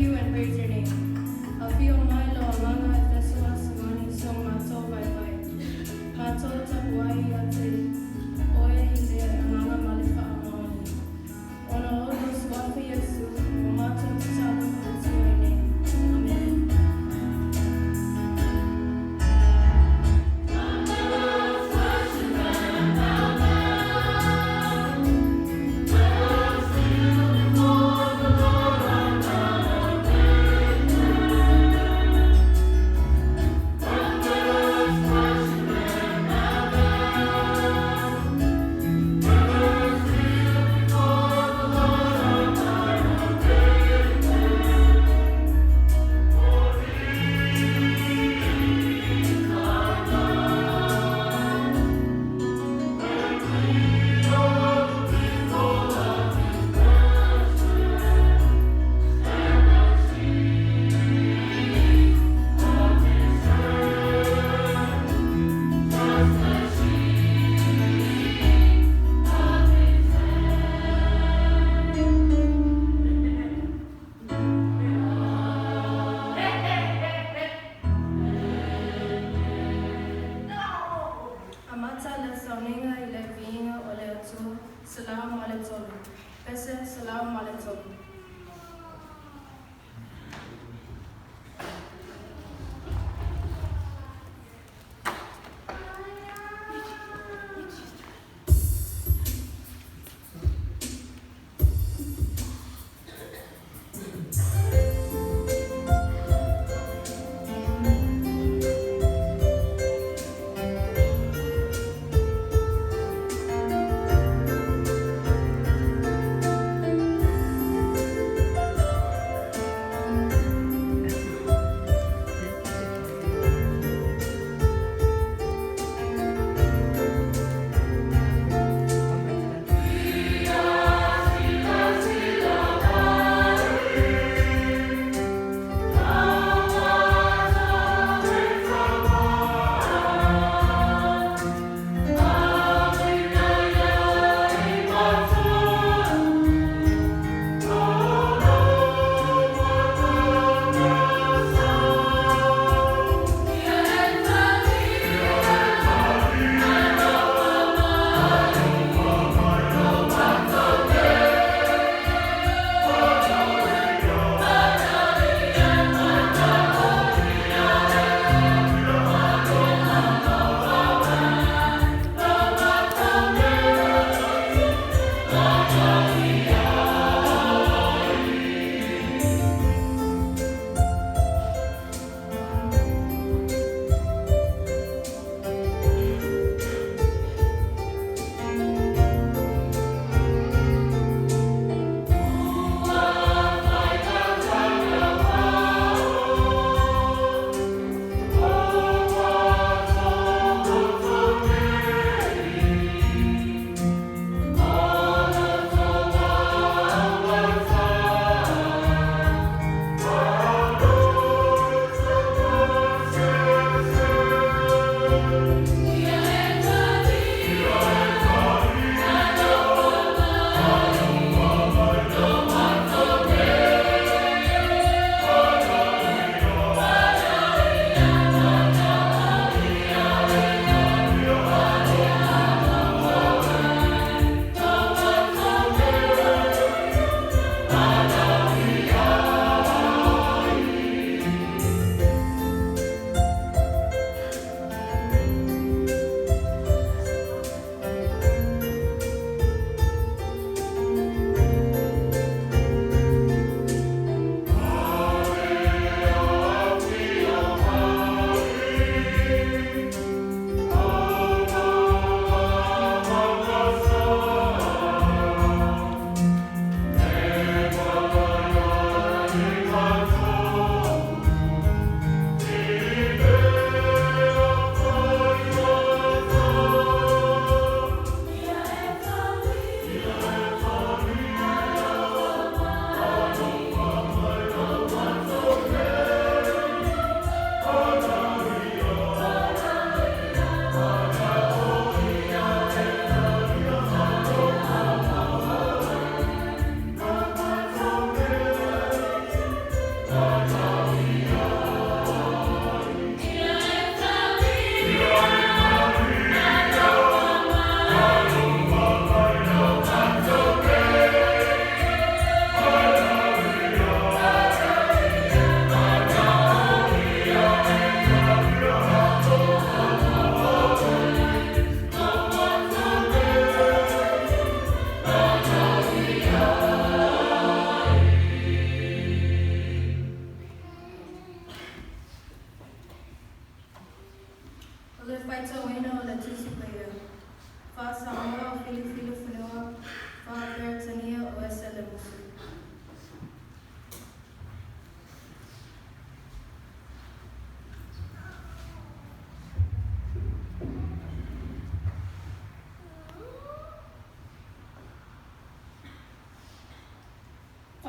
you and praise your name. Fio Milo Amanga Tesla Samani So Mato Bai. Mato Tapuai Ate Oe Hinde Amanga Malifa Amani. Ono Odo Swafi Yesu, Mato Tsaba Kutuene. Amen.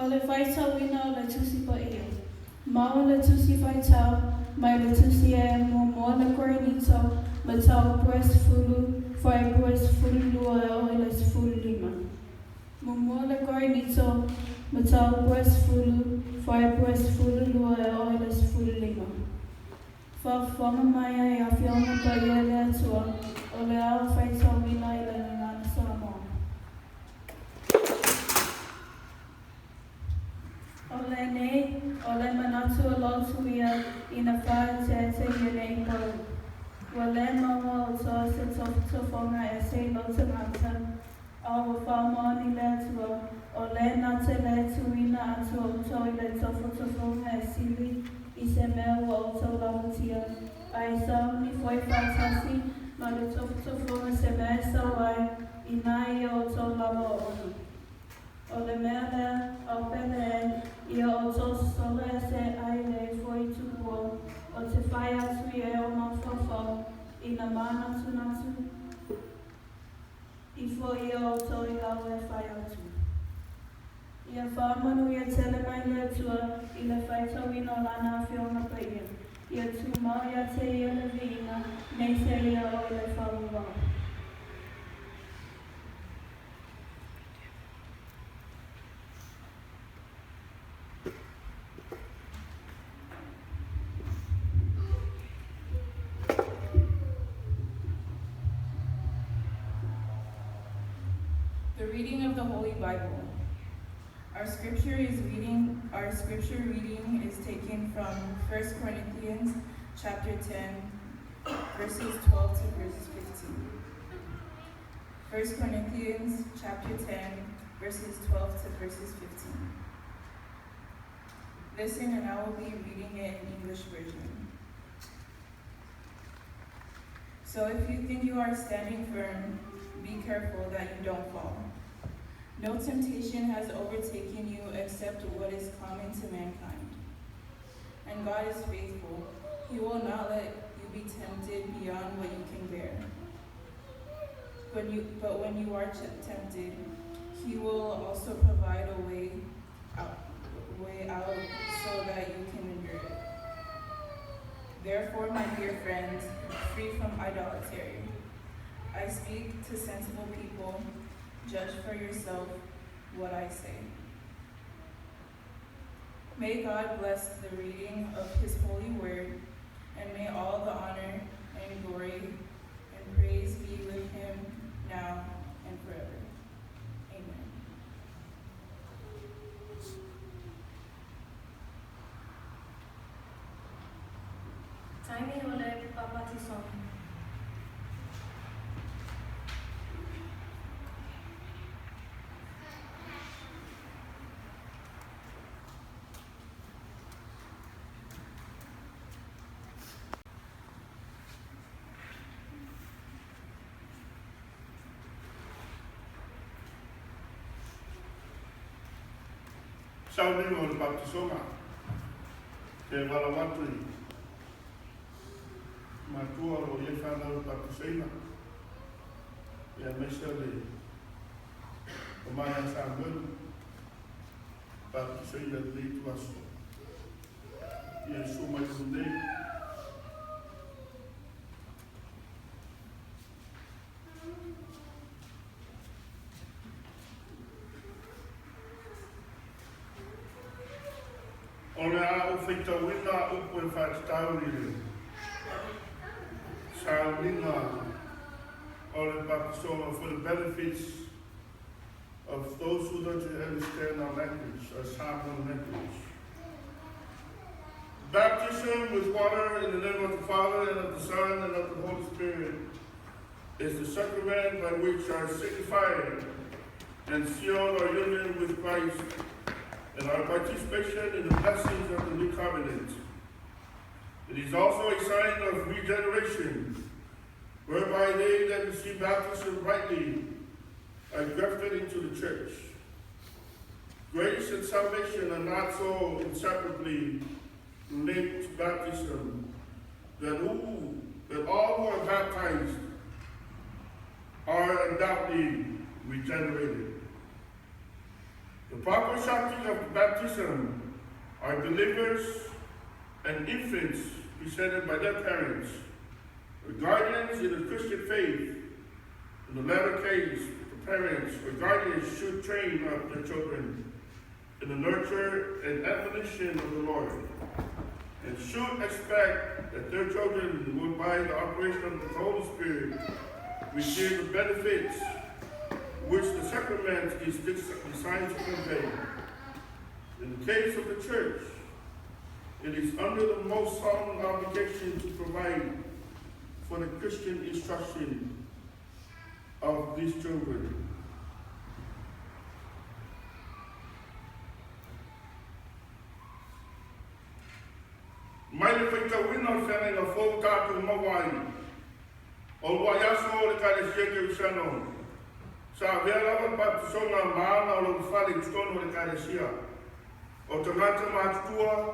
le faita wina o le tusi pa ia. Ma o le tusi faita, mai le tusi e mo le korenito, le tau pues fulu, fai pues fulu lua e o le fulu lima. Mo le korenito, le tau pues fulu, fai pues fulu lua e o le fulu lima. Fa fama mai ai a fiona pa ia le atua, o le ao faita wina i le ngana Samoa. Ole nei, ole manatu o lotu ia I na whae te ia nei pau. Wale maua o toa se tofonga e se lotu ngata, a o whaamani le atua, o le nate le tuina atua o to I le tofonga e sili I se mea o to lamutia. Ai sau ni foi whaatasi, ma le tofonga se mea sawai, I nai o to lama o onu. O le mea lea, au pele ia o tō sole se aile foi tupua, o te whai atu I e o mawhawhau, I na mānatu natu, I fo ia o tō I lau e whai atu. Ia whaamanu ia tele mai le atua, I le whai tauina o lana a whionga pa ia. Ia tū mau ia te ia le vina, nei se ia o le whauwa. The reading of the Holy Bible. Our scripture reading is taken from 1 Corinthians chapter 10, verses 12 to verses 15. 1 Corinthians chapter 10, verses 12 to verses 15. Listen, and I will be reading it in English version. So if you think you are standing firm, be careful that you don't fall. No temptation has overtaken you except what is common to mankind. And God is faithful. He will not let you be tempted beyond what you can bear. But when you are tempted, He will also provide a way out so that you can endure it. Therefore, my dear friends, free from idolatry. I speak to sensible people. Judge for yourself what I say. May God bless the reading of His holy word, and may all the honor and glory and praise be with Him now and forever. Amen. Taimi ole papatison. Saunino le baptisonga, te warawatui, matua o ie whanau le baptiseina, ia meisa le o mai a Samuel, baptiseina le tu aso, ia suma I kundei, o le a o whitawina upo e whaatitauri Saunina o le baptisonga for the benefits of those who don't understand our language, our Samoan language. Baptism with water in the name of the Father and of the Son and of the Holy Spirit is the sacrament by which are signified and sealed our union with Christ and our participation in the blessings of the new covenant. It is also a sign of regeneration, whereby they that receive baptism rightly are grafted into the church. Grace and salvation are not so inseparably linked to baptism that all who are baptized are undoubtedly regenerated. The proper subject of baptism are believers and infants presented by their parents, or guardians in the Christian faith. In the latter case, the parents or guardians should train up their children in the nurture and admonition of the Lord, and should expect that their children will, by the operation of the Holy Spirit, receive the benefits which the sacrament is designed to convey. In the case of the church, it is under the most solemn obligation to provide for the Christian instruction of these children. Mai le whaita wina o whenei na whou tātou mawai. O lua yaso o le kare sieke usano. Sa vea lawa patusonga maana o lo whare tutono o le kare sia. O tangata mātutua,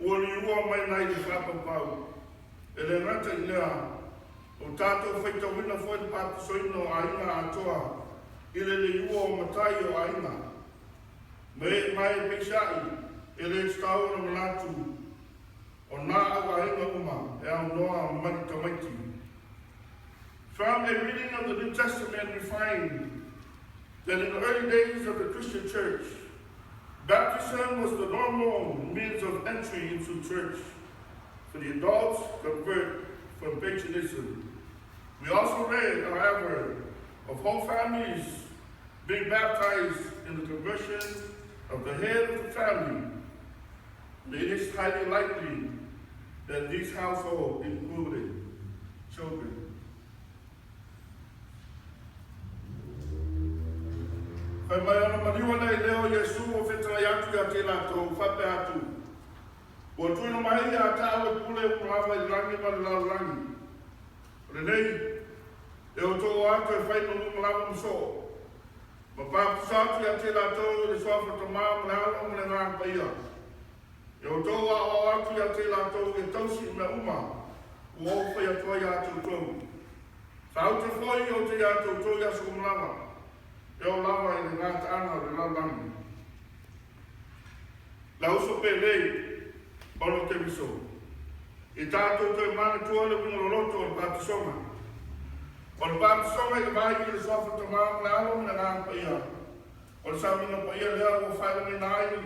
ua ni ua mai nai le whapapau. E le ngata i lea, o tātou whaita wina fwoi patusoino a inga atoa. Ile le ua o matai o a inga. Me mai e peisai, e le stau na manatu. O nā awa inga uma, e au noa mani tamaiti. From a reading of the New Testament, we find that in the early days of the Christian church, baptism was the normal means of entry into church for the adults convert from paganism. We also read, however, of whole families being baptized in the conversion of the head of the family. It is highly likely that these households included children. Whai mai ana mariwa nei leo Yesu o whetara atu a te lātou whape atu. O tuino mai a tāu e pule o mlawa I rangi ma le lau rangi. Re nei, e o tō atu e whaino o mlawa mso. Ma pāpusatu a te lātou le sofa to maa mle ala mle ngā paia. E o tō a atu a te lātou e tausi me uma. O o whai atua i atu tōu. Whau te whoi o te atu tōu i asu mlawa. E o lawa I le ngāta ana o le laulangi. La uso pe lei, ono te miso. I tātou te mana tua le wingo loto o le pātisonga. O le pātisonga I le vai I le sofa te maa le alo me ngā paia. O le saminga paia lea o whaila mai nai.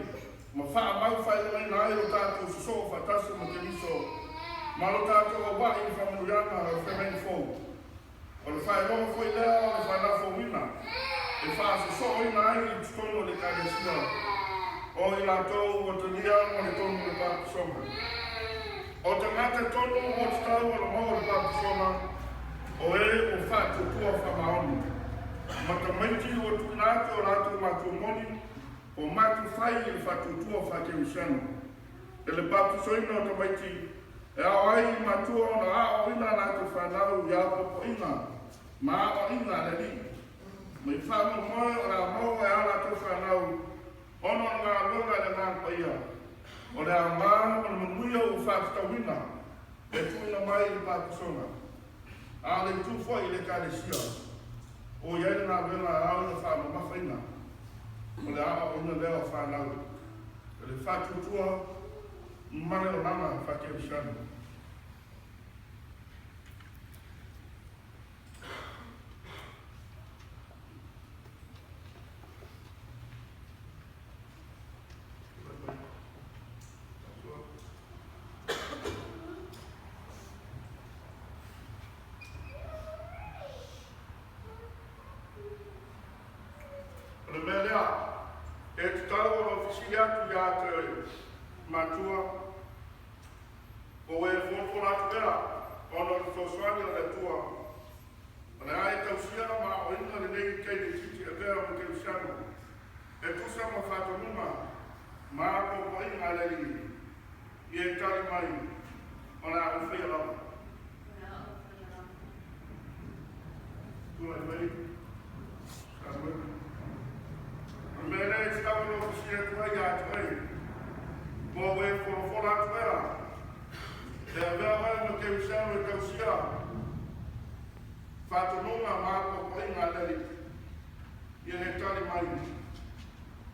Ma wha mau whaila mai nai o tātou suso o whatasi mo te miso. Ma lo tātou o wai I whamanuriana o whemeni fōu. O le whailonga fwoi lea o le whailafo wina. E whaasa so I nai I tutono le kāresia. O I lātou o te lia o le tono le pāpisonga. O te ngata tono o te tau o le mau le pāpisonga. O e o whātutua whamaoni. Ma te maiti o tuinātou o lātou mātou moni. O mātou whai I le whātutua whākewisano. E le pāpisoina o te maiti. E au ai mātua o na a o ina lātou whanau I a popo ina. Ma a o ina le li. Mai whāma moe o la mau e ala te whanau, ono ngā lunga le ngā paia. O le a mā o le manuia o whātawina, e tuina mai I pāpisonga. A le tūwhoi I le kāresia, o iai ngā lunga au le whāma mawhaina. O le a o ina leo whanau. O le whātutua, mane o nana whakewisano. E te tau o ofisi atu I a te matua. O e whonwhona atu ea, ono te whoswani o le tua. O le ae tausia ma o inga le nei kei te titi e vea o te usiano. E tusa ma whatanunga, ma a ko inga le ringi. I e tali mai, o le a uwhia lau. Tua e mai, sa mwena. Mene e tau no fisia tua I a tuai. Mo e whonwhona atu ea. E a vea mai no te usiano e tausia. Whatanunga ma ko inga leri. I e tali mai.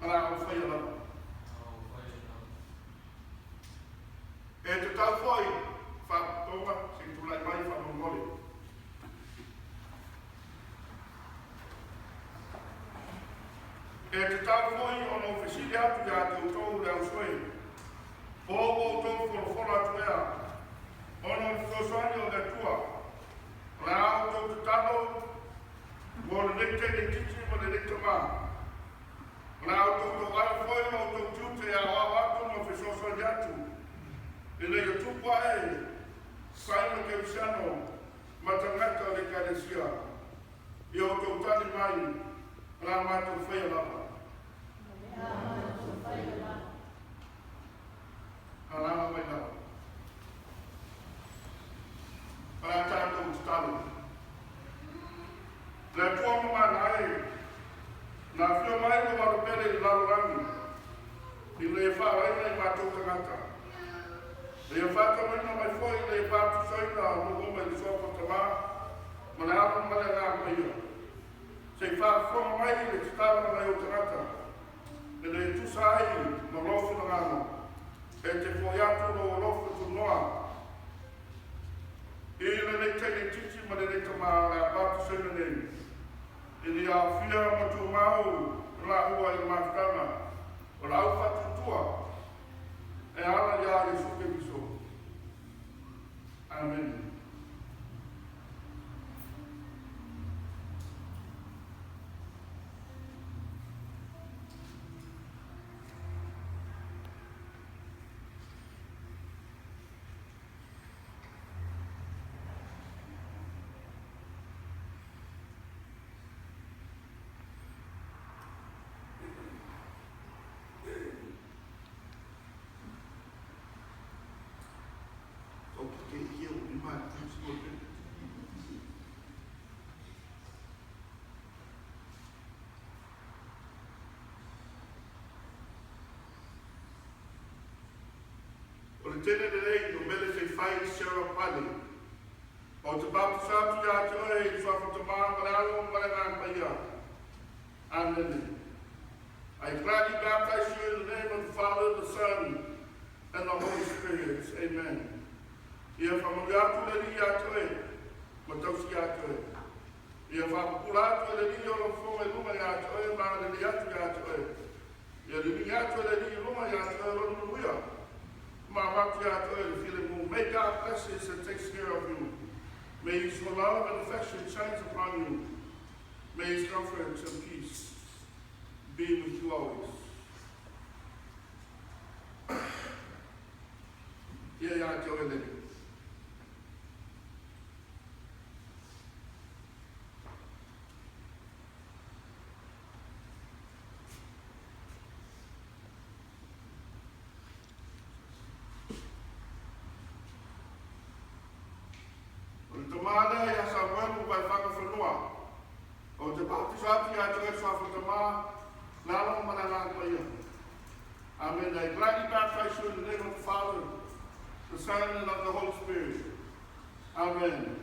Ala o whai ala. E te tau whai, whatonga, se tulai mai whamongole. E te tau whai o no whisiri atu ia te utou leo swai. O utou whorofora atu ea. Ono whoswani o le tua. La auto te tano, mo le nekte ne titi mo le nekte maa. La auto to ala foi mo to tute a watu mo whesoswani atu. E le ka tupa e, whaino ke usano, matangata o le karesia. I o tau tani mai, la mātou whaia lapa. Alama mai lapa. Para tātou talo. Le tua mamana e, na whio mai ko waro pere i larorangi, i le whawai nei mātou tangata. Le whakamena mai foi le pātu soina o mo mai i sopa tamā, ma le alo male ngā mai ia. Se whakama mai i le titara mai o tangata, e le tusa ai no lofu na ngāna, e te whoiatu no lofu tu noa. E le nei tene titi ma le nei tamā le pātu soina nei. E le a whia ma tu mau, la ua i mafutanga, o la au whatutua, e ala ia i suke miso. Amen. O le tene le rei no mele fei fai Sarah Pali. O te baptisatu ia te oe i whawhatamā maralo mare ngā paia. Amen. I gladly baptize you in the name of the Father, the Son, and the Holy Spirit. Amen. Ia whamuriatu le ri ia te oe, ma tausi ia te oe. Ia whapapulatu le ri o lo whonga i luma ia te oe, ma le ri atu ia te oe. Ia ri mi atu le ri luma ia te oe, ronu nuia. May God bless you and takes care of you. May His love and affection shine upon you. May His comfort and peace be with you always. Tomada ia Samuel vai whakawhanua. O te baptisatu ia te rei whawhatamā, nālo manana paia. Amen. I gladly baptize you in the name of the Father, the Son, and of the Holy Spirit. Amen.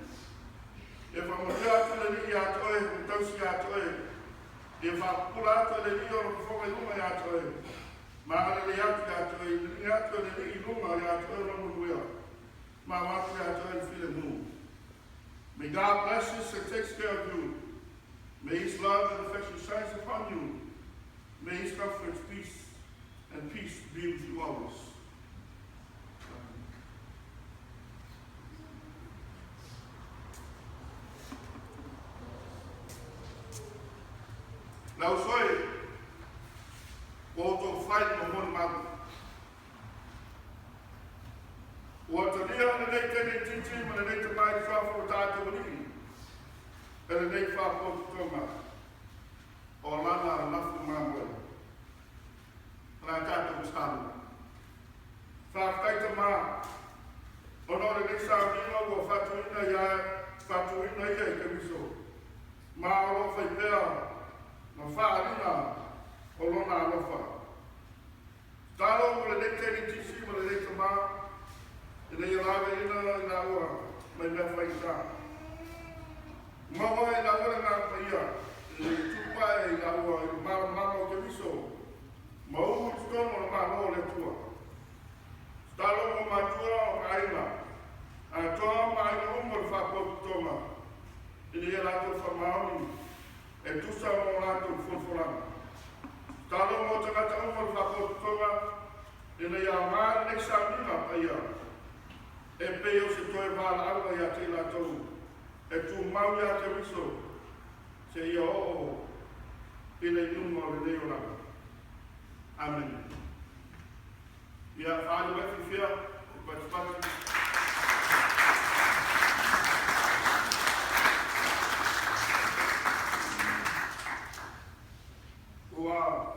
E whamuria atu le ri ia te oe, mtausi ia te oe. E whakapula atu le ri o lo whonga luma ia te oe. Maana le atu ia te oe, ri atu le ri luma ia te oe romu nuia. Ma matu ia te oe while mu. May God bless you and takes care of you. May His love and affection shine upon you. May His comfort, peace, and peace be with you always. Now, sorry, to fight no one man. What the deal on the day ten teaching when the day to buy stuff for that to believe. And the day for to come. Or lana enough to my way. And I got to stand. Fight to ma. Or no, the next time you know what Fatuina ya, Fatuina ya can be so. Ma of a bear, no farina, or lona lofa. Talo for the day ten teaching when the day to ma. E nei lawe ina ua, mai mea whaita. Mawa e la ora ngā paia, e tupa e la ua, e mara mama o te miso, Mau stone o ma le tua. Stalo mo matua o kaima. A toa ma ina umar whako toma. Ini e lato whamaoni. E tusa mo lato fulfulanga. Stalo mo tangata umar whako toma. Ina ia ngā neksa nina pa ia. E peo se toe wala awa ia te lato. E tu mau ia te wiso. Se ia o. Ina inuma o le leo langa. Amen. Ia whaale wefi whia, e patipati. Ua,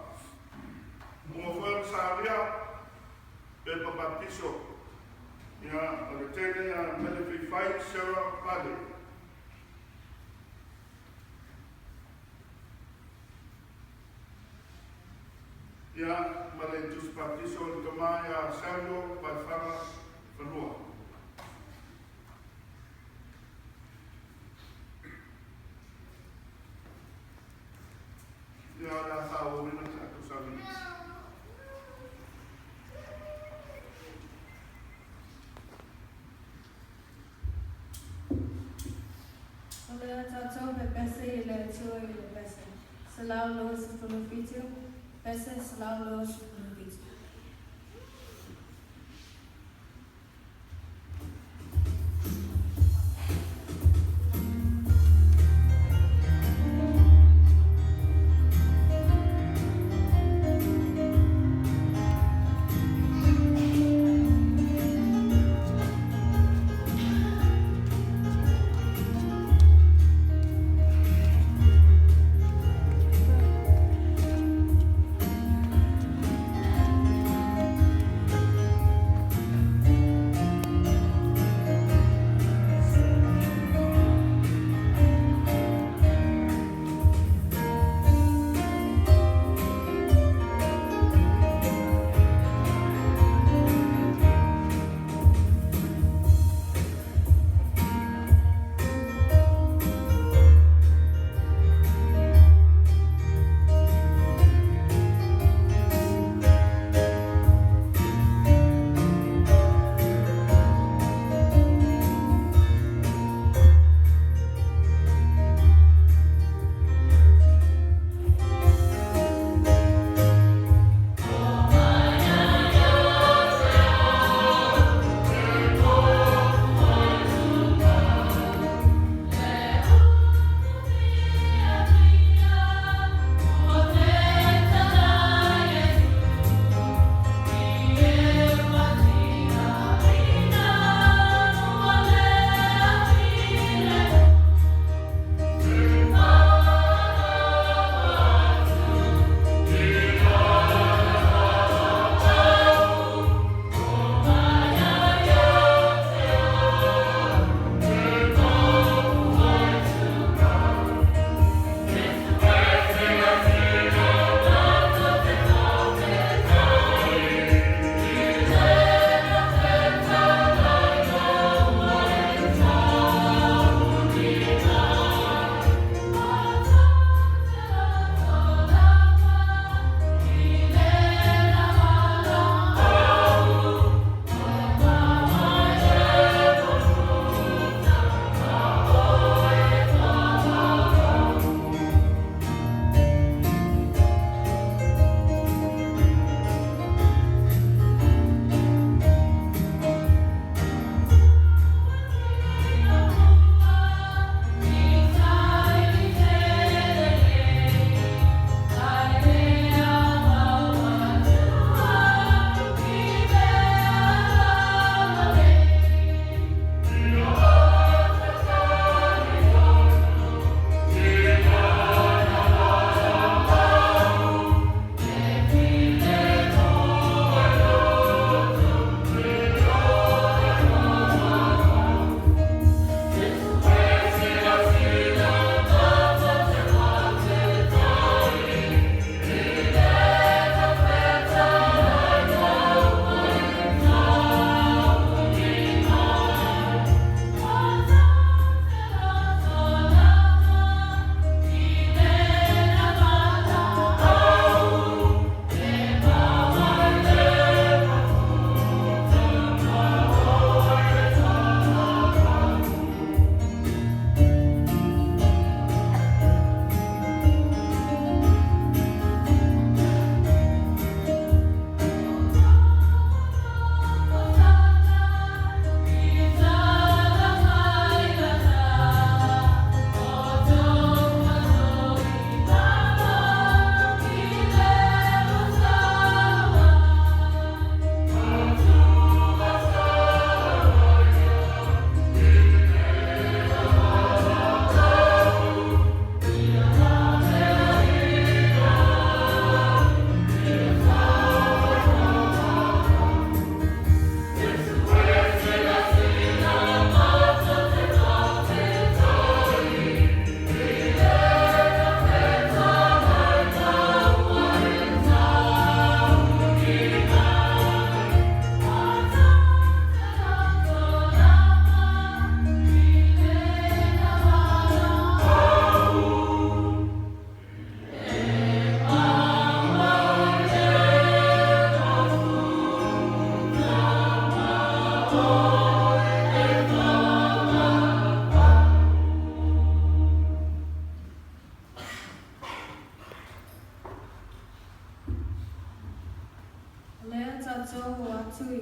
umafuera sāria, pe papatiso. Ia, o le tene a Melefi Whai, Sarah Pale. Ia, male tus partiso le tomai a Samuel Baifama Whanua. Ia, la whao rina tātou sami. O le tātou pe pese I le tua I le pese. Se lau loa se whanuwhitu, pese se lau loa se whanuwhitu. Thank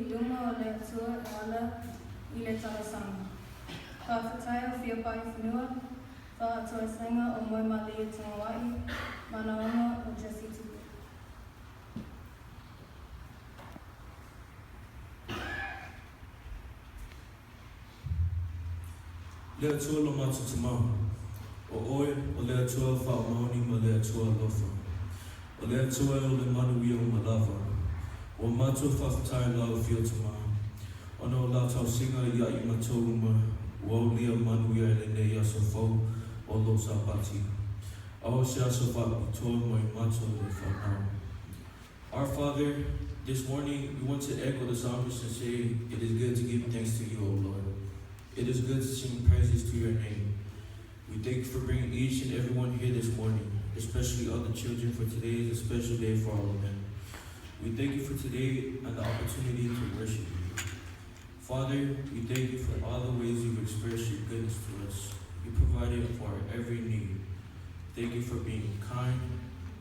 luma o le atua e ala I le talasanga. Whawhatai o whia pai whenua, whaatua senga o moe mali e Tangawai, Manaonga o Jesse Tuku. Lea tua lo matu te mau. O oe, o lea tua whao mauni ma lea tua lofa. O lea tua e o le manu ia o malava. O matu whawhatai lau whio te mau. O no la tau singa ia I matou uma. O lia manu ia le nei aso fau o lo sa pati. Ao se aso whapitoa mai matu le whanau. Our Father, this morning we want to echo the psalmist and say, it is good to give thanks to you, O Lord. It is good to sing praises to your name. We thank you for bringing each and everyone here this morning, especially all the children, for today is a special day for all of them. We thank you for today and the opportunity to worship you. Father, we thank you for all the ways you've expressed your goodness to us. You provided for our every need. Thank you for being kind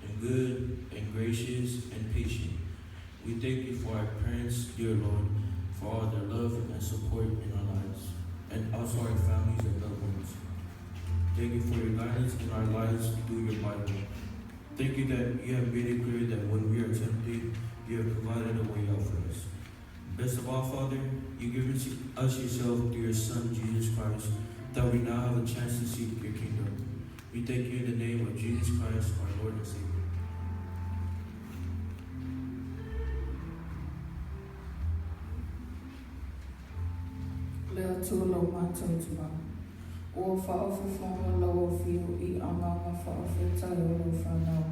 and good and gracious and patient. We thank you for our parents, dear Lord, for all their love and support in our lives, and also our families and loved ones. Thank you for your guidance in our lives through your Bible. Thank you that you have made it clear that when we are tempted, you have provided a way out for us. Best of all, Father, you give us yourself through your Son, Jesus Christ, that we now have a chance to seek your kingdom. We thank you in the name of Jesus Christ, our Lord and Savior. Lea tūlo mātou te mau. O whaawhiwhanga lau o whiu I anganga whaawhitai o lo whanau.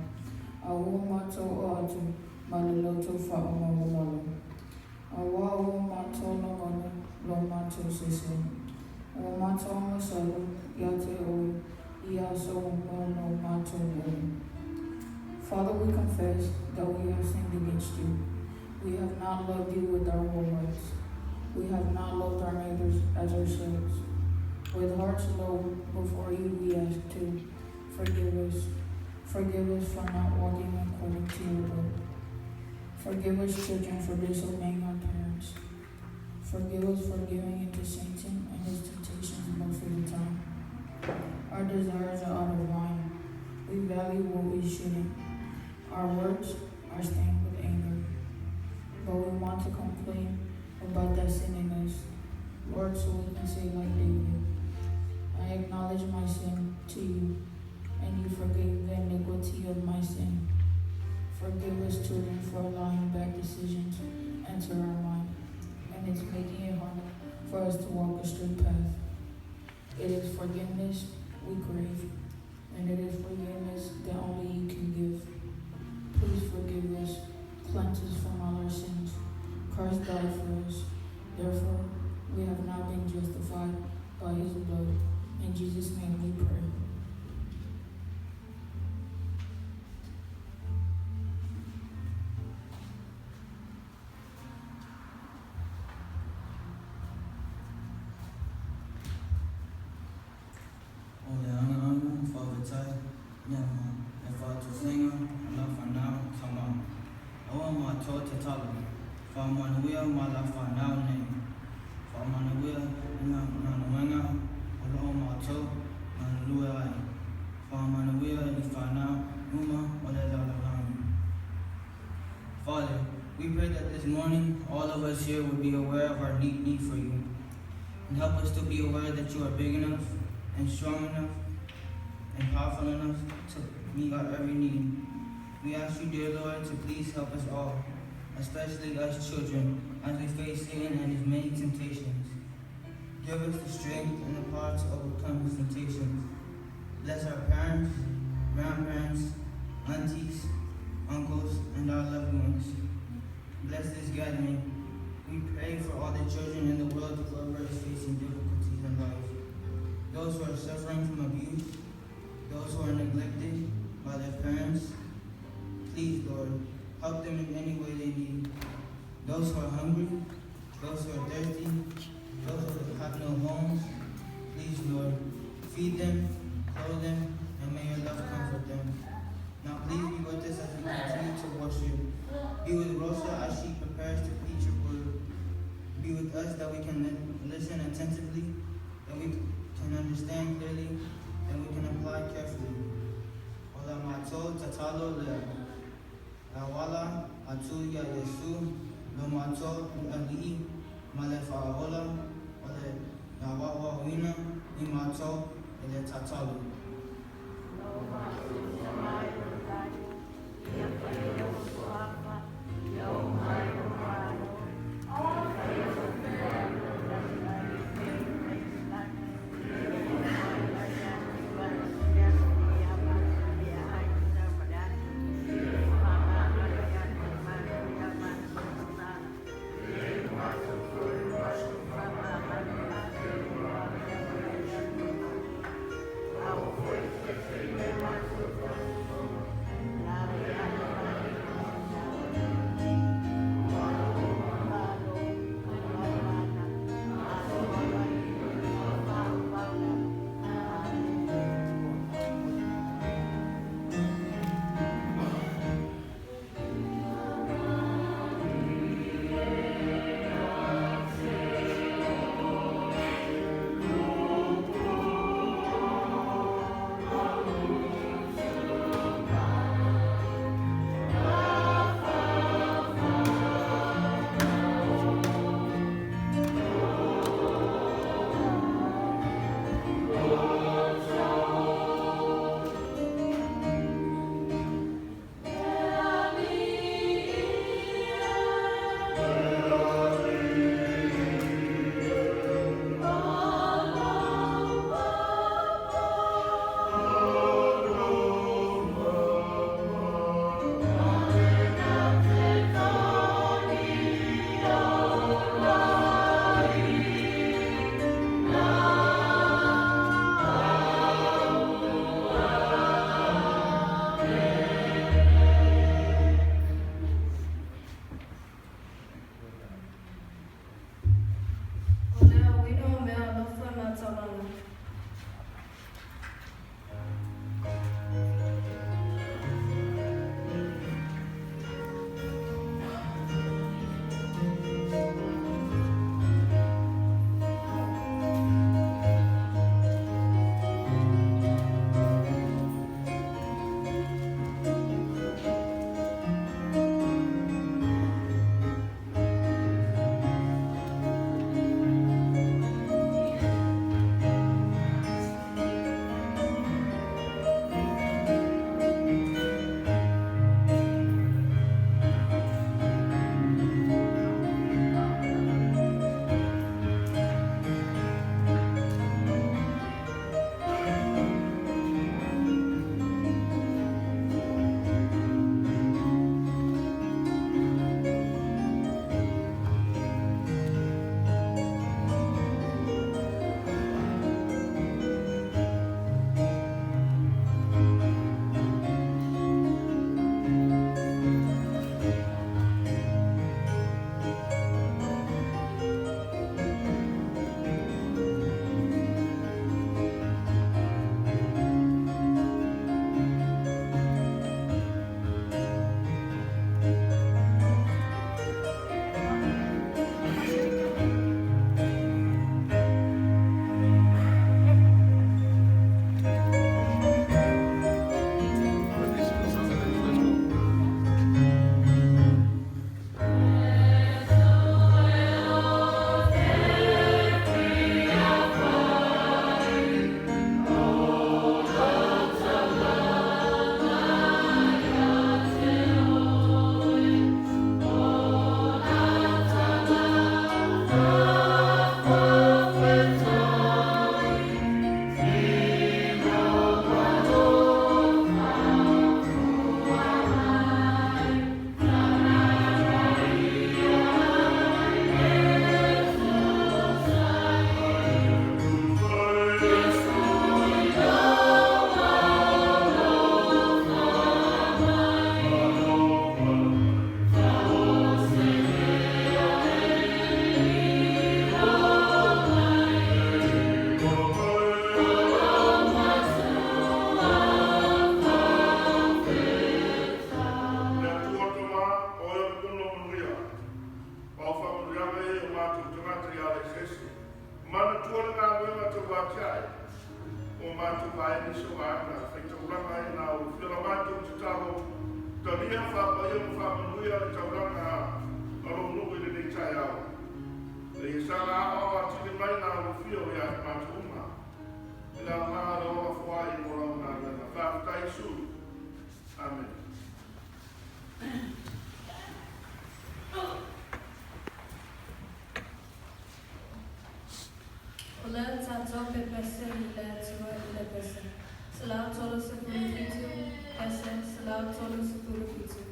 A o mātou o atu, ma le loto whaamawalalo. A wā o mātou nongonu, lo mātou sese. O mātou masalo, ia te oi, I aso mo no mātou oi. Father, we confess that we have sinned against you. We have not loved you with our whole hearts. We have not loved our neighbors as ourselves. With hearts low before you, we ask to forgive us. Forgive us for not walking according to your will. Forgive us, children, for disobeying our parents. Forgive us for giving into Satan and his temptations most of the time. Our desires are out of line. We value what we shouldn't. Our words are stained with anger. But we want to complain about that sin in us. Lord, so we can say like David, I acknowledge my sin to you, and you forgave the iniquity of my sin. Forgive us, children, for allowing bad decisions enter our mind, and it's making it hard for us to walk a straight path. It is forgiveness we crave, and it is forgiveness that only you can give. Please forgive us, cleanse us from all our sins. Christ died for us. Therefore, we have now been justified by his blood. In Jesus' name we pray. Ole ana ana whawhetai, nyama, e whātu whenga, la whanau, kama. Awa mātou te talu, whamanuia ma la whanau nei. Whamanuia ina nganuenga, o loo mātou, nganulua ai. Whamanuia I whanau, uma o le lalalangi. Father, we pray that this morning all of us here will be aware of our need for you, and help us to be aware that you are big enough and strong enough and powerful enough to meet our every need. We ask you, dear Lord, to please help us all, especially us children, as we face Satan and his many temptations. Give us the strength and the power to overcome his temptations. Bless our parents, grandparents, aunties, uncles, and our loved ones. Bless this gathering. We pray for all the children in the world whoever is facing difficulties in life. Those who are suffering from abuse, those who are neglected by their parents. Please, Lord, help them in any way they need. Those who are hungry, those who are thirsty, those who have no homes. Please, Lord, feed them, clothe them, and may your love comfort them. Now please be with us as we continue to worship. Be with Rosa as she prepares to preach your word. us that we can listen attentively, that we can understand clearly, and we can apply carefully. Ola mato tatalo le awala atu ya Yesu lo mato ali malefa ola ole nawawa wina ni mato ele tatalo. tuan ngā wema te wātiai. O mātu kai ni so āna, whai tauranga i nā o whira mātu te taro, ta ria whapa ia mo whamanuia i tauranga aro nuku i nei tai au. E i sara awa tini mai nā o whio i a mātu unga. I nā māra o whai i mora o nā rana. Whātai su. Amen. O lea tātou pe pese i lea tua i le pese. Se lau tolo se pulu fitu, pese, se lau tolo se pulu fitu.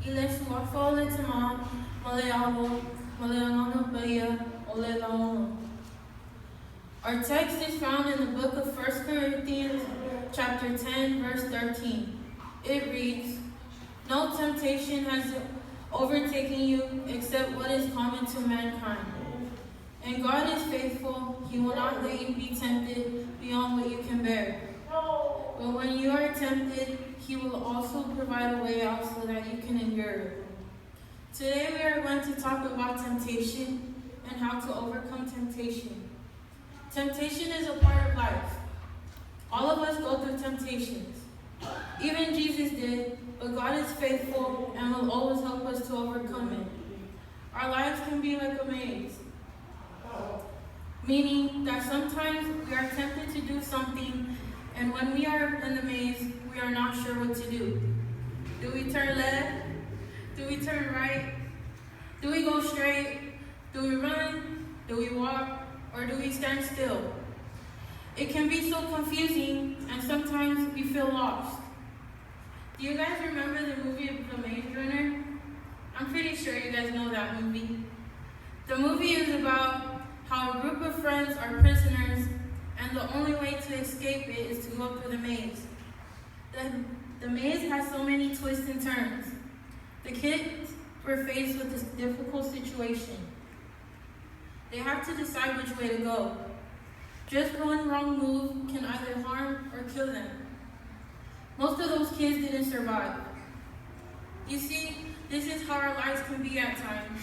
ile suafa ole tama, male alo, male anana baya, ole laono. Our text is found in the book of 1 Corinthians, chapter 10, verse 13. It reads, "No temptation has overtaken you except what is common to mankind. And God is faithful, He will not let you be tempted beyond what you can bear. But when you are tempted, He will also provide a way out so that you can endure it." Today we are going to talk about temptation and how to overcome temptation. Temptation is a part of life. All of us go through temptations. Even Jesus did, but God is faithful and will always help us to overcome it. Our lives can be like a maze, meaning that sometimes we are tempted to do something, and when we are in the maze, we are not sure what to do. Do we turn left? Do we turn right? Do we go straight? Do we run? Do we walk? Or do we stand still? It can be so confusing, and sometimes we feel lost. Do you guys remember the movie The Maze Runner? I'm pretty sure you guys know that movie. The movie is about how a group of friends are prisoners, and the only way to escape it is to go through the maze. The maze has so many twists and turns. The kids were faced with this difficult situation. They have to decide which way to go. Just one wrong move can either harm or kill them. Most of those kids didn't survive. You see, this is how our lives can be at times.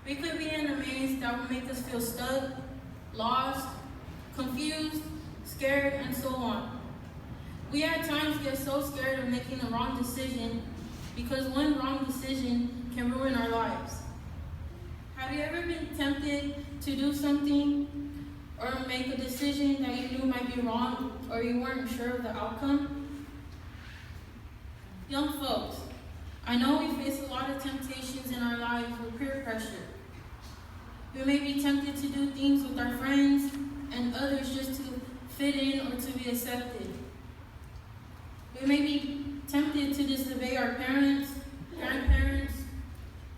We could be in a maze that will make us feel stuck, lost, confused, scared, and so on. We at times get so scared of making a wrong decision because one wrong decision can ruin our lives. Have you ever been tempted to do something or make a decision that you knew might be wrong or you weren't sure of the outcome? Young folks, I know we face a lot of temptations in our lives with peer pressure. We may be tempted to do things with our friends and others just to fit in or to be accepted. We may be tempted to disobey our parents, grandparents,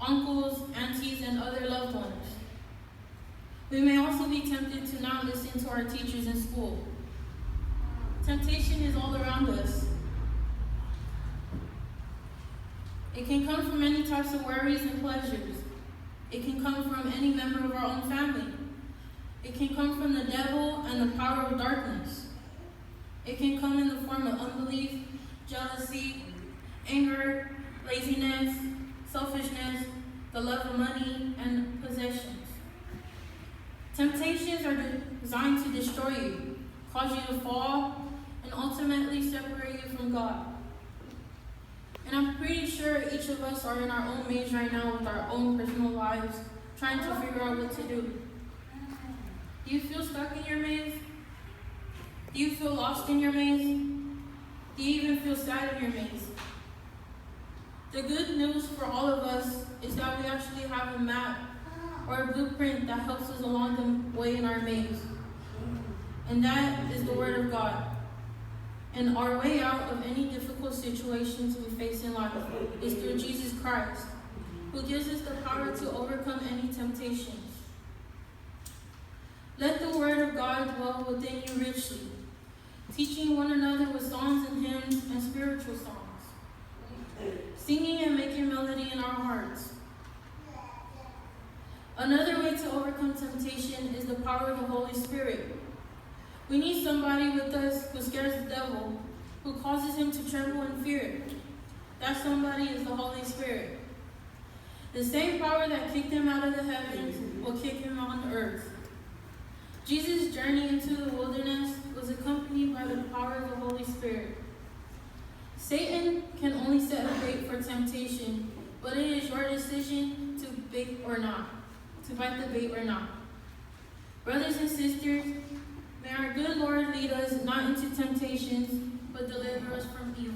uncles, aunties, and other loved ones. We may also be tempted to not listen to our teachers in school. Temptation is all around us. It can come from any types of worries and pleasures. It can come from any member of our own family. It can come from the devil and the power of darkness. It can come in the form of unbelief, jealousy, anger, laziness, selfishness, the love of money, and possessions. Temptations are designed to destroy you, cause you to fall, and ultimately separate you from God. And I'm pretty sure each of us are in our own maze right now with our own personal lives, trying to figure out what to do. Do you feel stuck in your maze? Do you feel lost in your maze? Do you even feel sad in your maze? The good news for all of us is that we actually have a map or a blueprint that helps us along the way in our maze. And that is the Word of God. And our way out of any difficult situations we face in life is through Jesus Christ, who gives us the power to overcome any temptations. Let the Word of God dwell within you richly, teaching one another with songs and hymns and spiritual songs, singing and making melody in our hearts. Another way to overcome temptation is the power of the Holy Spirit. We need somebody with us who scares the devil, who causes him to tremble in fear. That somebody is the Holy Spirit. The same power that kicked him out of the heavens will kick him on the earth. Jesus' journey into the wilderness was accompanied by the power of the Holy Spirit. Satan can only set a bait for temptation, but it is your decision to bait or not, to bite the bait or not. Brothers and sisters, may our good Lord lead us not into temptations, but deliver us from evil.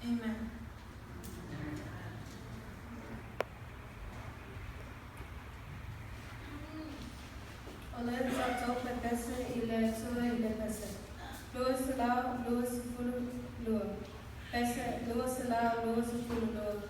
Amen. Oleh satu pepesa ile sura ile pesa. Lua sela, lua sepuluh lua. Pesa lua sela, lua sepuluh lua.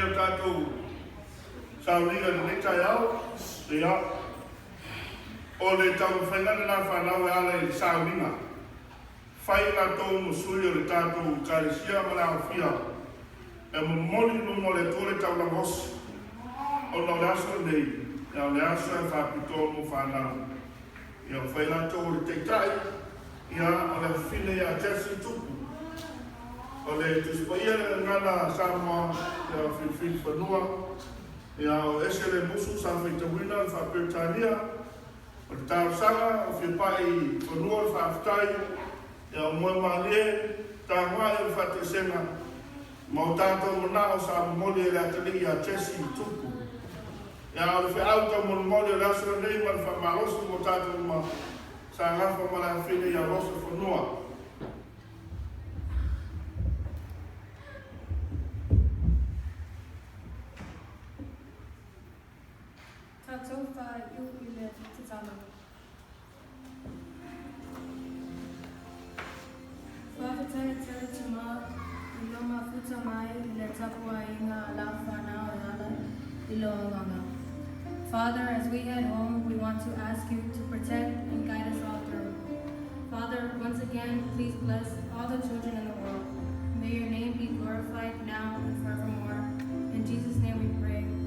whai o tātou sauringa ni nei tai au, ia. O le tau whaingana nā whanau e ala i le sauringa. Whai ngā tō musui o le tātou karesia ma nā whia. E mo moli no le tōle tau la hosi. O no le aso nei, ia le aso e whapito mo whanau. Ia whai ngā tō le teitai, ia o le whine ia tesi tupu. O le tuspaia le ngana Samoa, ia whiwhi whanua. Ia o ese le musu sa whitawina le whapirtania. O le tau sanga, o whipai whanua le whaftai. Ia o moe malie, tā ngā e le whatesenga. Ma o tātou mona o sa moli e le atali ia tesi tupu. Ia o le whiauta mo le moli o le aso nei ma le whamarosu mo tātou ma sa ngafa ma la whine ia rosa whanua. Tātou wha iu i le te tama. Whakatai tere te mā, I loma futa mai I le tapua I ngā la whanau e ala I loa nganga. Father, as we head home, we want to ask you to protect and guide us all through. Father, once again, please bless all the children in the world. May your name be glorified now and forevermore. In Jesus' name we pray.